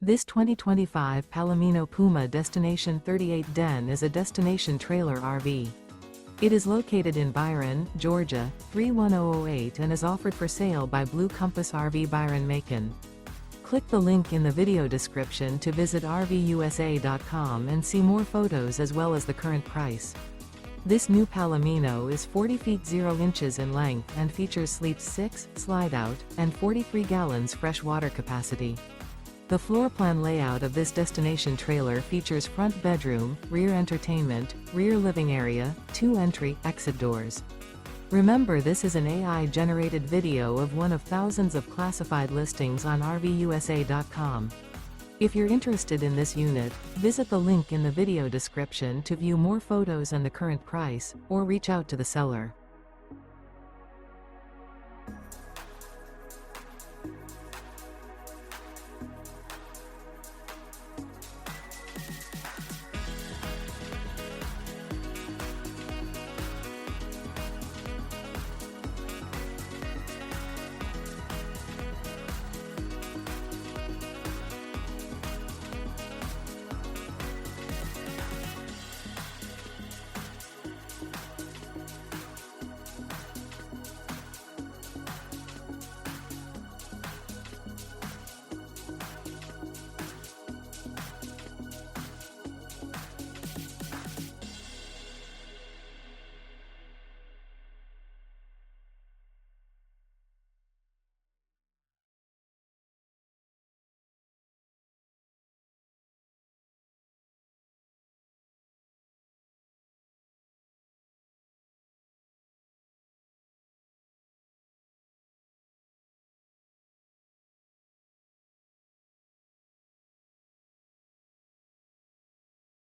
This 2025 Palomino Puma Destination 38 Den is a destination trailer RV. It is located in Byron, Georgia, 31008 and is offered for sale by Blue Compass RV Byron-Macon. Click the link in the video description to visit RVUSA.com and see more photos as well as the current price. This new Palomino is 40 feet 0 inches in length and features sleeps 6, slide-out, and 43 gallons fresh water capacity. The floor plan layout of this destination trailer features front bedroom, rear entertainment, rear living area, 2 entry/exit doors. Remember, this is an AI-generated video of one of thousands of classified listings on RVUSA.com. If you're interested in this unit, visit the link in the video description to view more photos and the current price, or reach out to the seller.